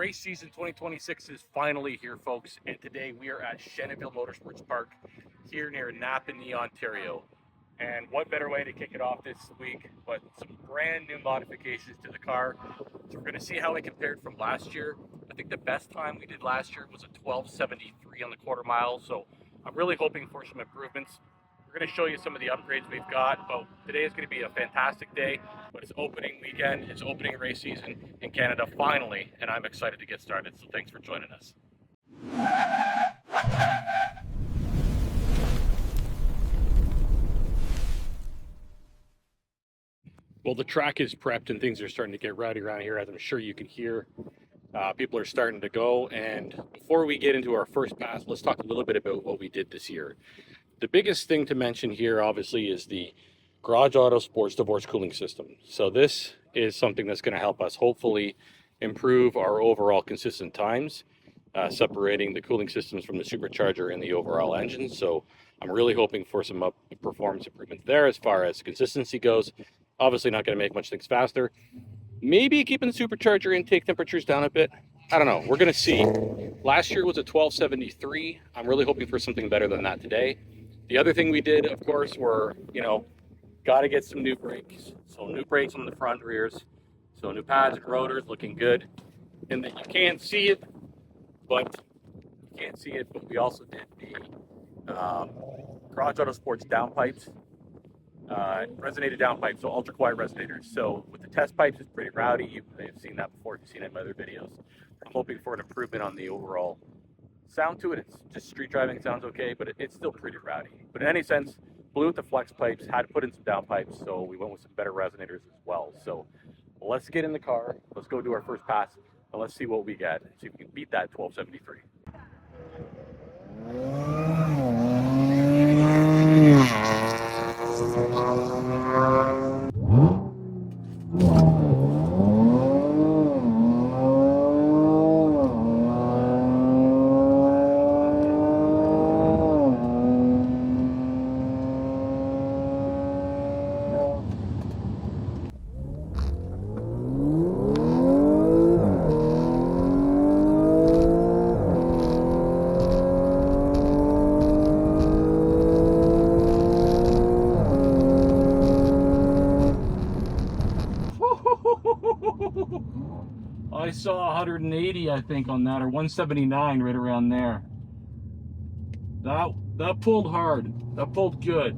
Race season 2026 is finally here, folks, and today we are at Shenanville Motorsports Park here near Napanee, Ontario. And what better way to kick it off this week but some brand new modifications to the car. So we're going to see how it compared from last year. I think the best time we did last year was a 12:73 on the quarter mile, so I'm really hoping for some improvements. We're going to show you some of the upgrades we've got, but today is going to be a fantastic day. But it's opening weekend, it's opening race season in Canada finally, and I'm excited to get started. So thanks for joining us. Well, the track is prepped and things are starting to get rowdy around here, as I'm sure you can hear. People are starting to go, and before we get into our first pass, let's talk a little bit about what we did this year. The biggest thing to mention here, obviously, is the Garage Auto Sports Divorce Cooling System. So this is something that's going to help us hopefully improve our overall consistent times, separating the cooling systems from the supercharger and the overall engine. So I'm really hoping for some performance improvements there as far as consistency goes. Obviously not going to make much things faster. Maybe keeping the supercharger intake temperatures down a bit. I don't know. We're going to see. Last year was a 12:73. I'm really hoping for something better than that today. The other thing we did, of course, were, got to get some new brakes. So new brakes on the front rears. So new pads and rotors looking good. And that you can't see it, but we also did the Garage Auto Sports downpipes. Resonated downpipes, so ultra quiet resonators. So with the test pipes, it's pretty rowdy. You may have seen that before if you've seen it in my other videos. I'm hoping for an improvement on the overall sound to it. It's just street driving sounds okay, but it's still pretty rowdy. But in any sense, blew with the flex pipes, had to put in some downpipes, so we went with some better resonators as well. So let's get in the car, let's go do our first pass, and let's see what we get. See if we can beat that 12:73. I saw 180, I think, on that, or 179, right around there. That pulled hard. That pulled good.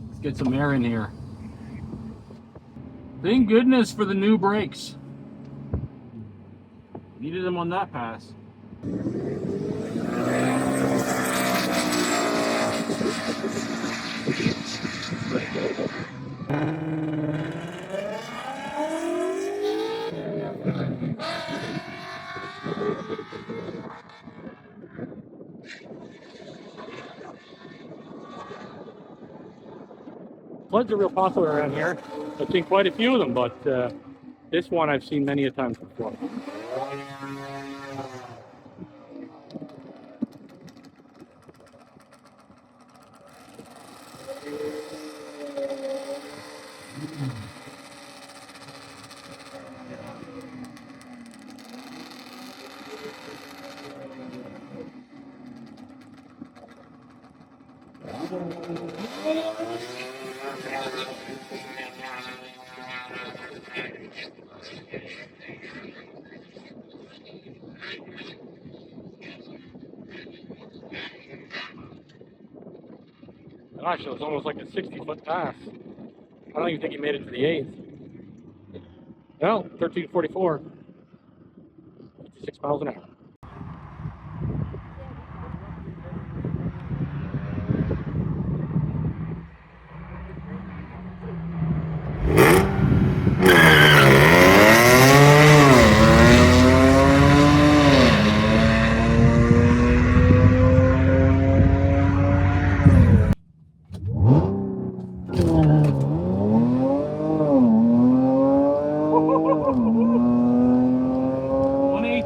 Let's get some air in here. Thank goodness for the new brakes. Needed them on that pass. Floods are real popular around here. I've seen quite a few of them, but this one I've seen many a times before. Gosh, it was almost like a 60-foot pass. I don't even think he made it to the 8th. No, 1344. 56 miles an hour.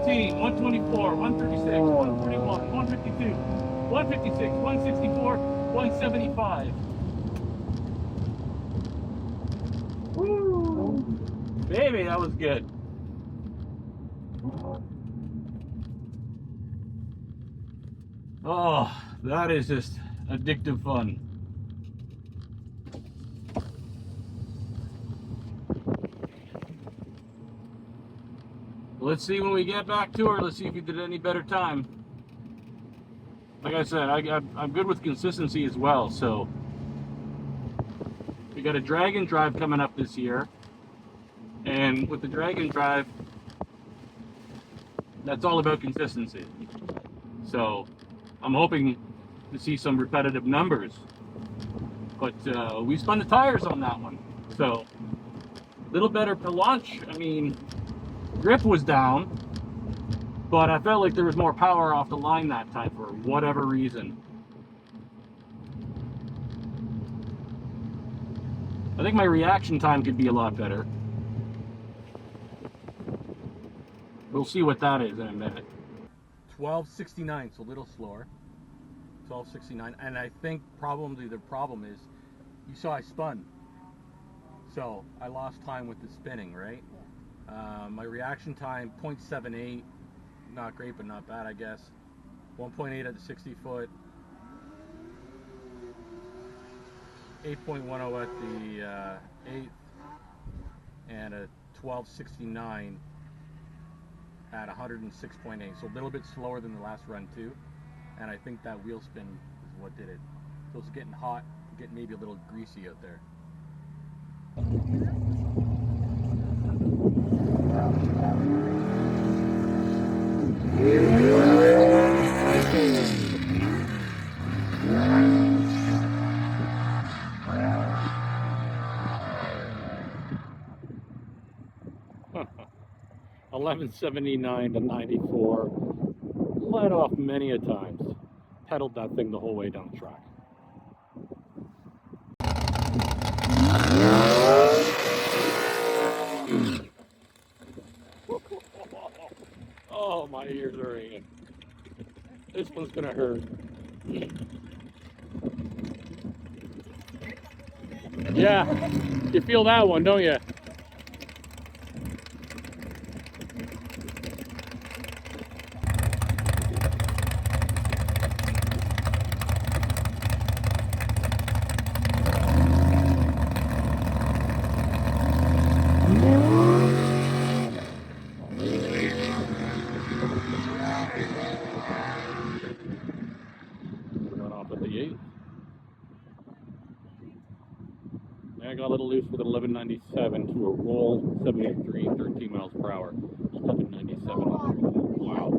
$124, $136, $141, $152, $156, $164, $175. Woo! Baby, that was good. Oh, that is just addictive fun. Let's see when we get back to her. Let's see if we did any better time. Like I said, I'm good with consistency as well. So we got a drag and drive coming up this year. And with the drag and drive, that's all about consistency. So I'm hoping to see some repetitive numbers. But we spun the tires on that one. So a little better per launch. I mean, grip was down, but I felt like there was more power off the line that time for whatever reason. I think my reaction time could be a lot better. We'll see what that is in a minute. 1269, so a little slower. 1269, and I think probably the problem is, you saw I spun. So I lost time with the spinning, right? My reaction time, 0.78, not great, but not bad, I guess. 1.8 at the 60 foot. 8.10 at the 8th, and a 1269 at 106.8, so a little bit slower than the last run too. And I think that wheel spin is what did it. So it's getting hot, getting maybe a little greasy out there. $11.79 to 94. Let off many a times. Pedaled that thing the whole way down the track. Oh, my ears are ringing. This one's gonna hurt. Yeah, you feel that one, don't you? Run off at the 8th. I got a little loose with 1197 to a roll 73, 13 miles per hour. 1197. Wow.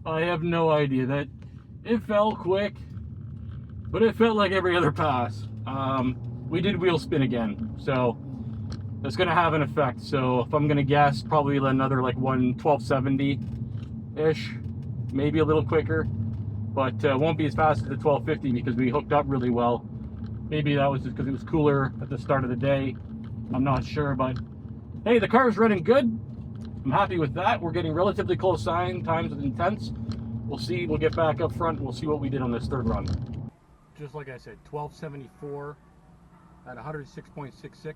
I have no idea. That it fell quick, but it felt like every other pass. We did wheel spin again, so that's gonna have an effect. So if I'm gonna guess, probably another like 1270-ish, maybe a little quicker, but won't be as fast as the 1250 because we hooked up really well. Maybe that was just because it was cooler at the start of the day. I'm not sure, but hey, the car is running good. I'm happy with that. We're getting relatively close times with intents. We'll see. We'll get back up front. We'll see what we did on this third run. Just like I said, 1274 at 106.66.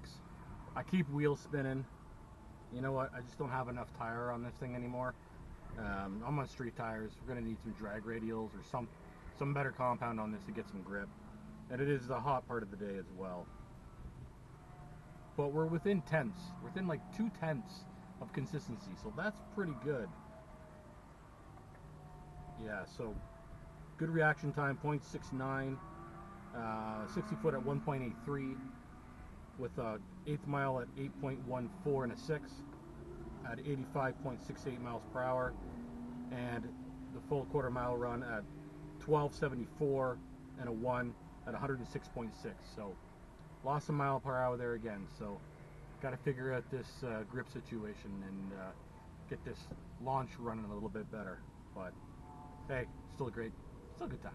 I keep wheel spinning. You know what? I just don't have enough tire on this thing anymore. I'm on street tires. We're gonna need some drag radials or some better compound on this to get some grip. And it is the hot part of the day as well. But we're within tenths. We're within like 2/10 of consistency, so that's pretty good. Yeah, so good reaction time, 0.69, 60 foot at 1.83, with a 8th mile at 8.14 and a 6 at 85.68 miles per hour. and the full quarter-mile run at 1274 and a 1 at 106.6. So lost a mile per hour there again. So got to figure out this grip situation and get this launch running a little bit better. But hey, still a good time.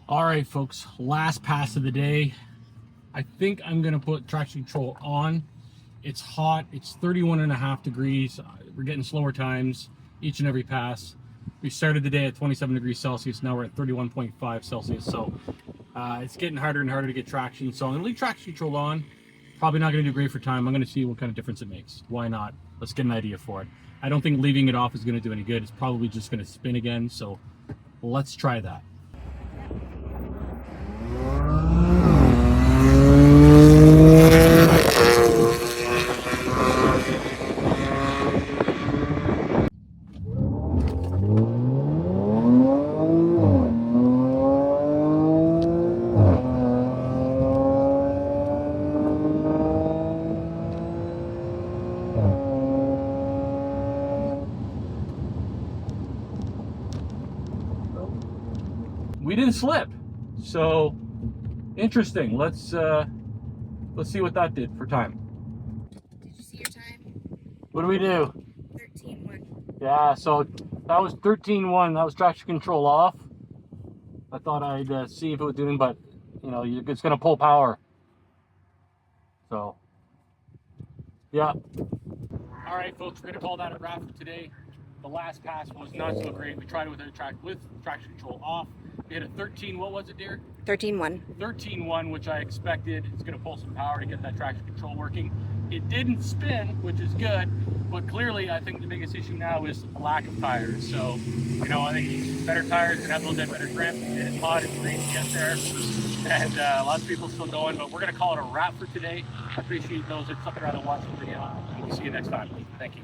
All right, folks, last pass of the day. I think I'm gonna put traction control on. It's hot, it's 31.5 degrees. We're getting slower times each and every pass. We started the day at 27 degrees Celsius, now we're at 31.5 Celsius. So it's getting harder and harder to get traction. So I'm gonna leave traction control on. Probably not gonna do great for time. I'm gonna see what kind of difference it makes. Why not? Let's get an idea for it. I don't think leaving it off is gonna do any good. It's probably just gonna spin again. So let's try that. We didn't slip, so interesting. Let's see what that did for time. Did you see your time? What do we do? 13:1. Yeah, so that was 13.1. That was traction control off. I thought I'd see if it was doing, but you know, it's gonna pull power. So yeah. All right, folks, we're gonna call that a wrap for today. The last pass was not so great. We tried it with traction control off. We had a 13, what was it, dear? 13:1. 13.1, which I expected. It's going to pull some power to get that traction control working. It didn't spin, which is good, but clearly I think the biggest issue now is the lack of tires. So, you know, I think better tires and have a little bit better grip. It's hot, it's rainy to get there, and lots of people still going, but we're going to call it a wrap for today. I appreciate those that stuck around and watched the video. We'll see you next time. Thank you.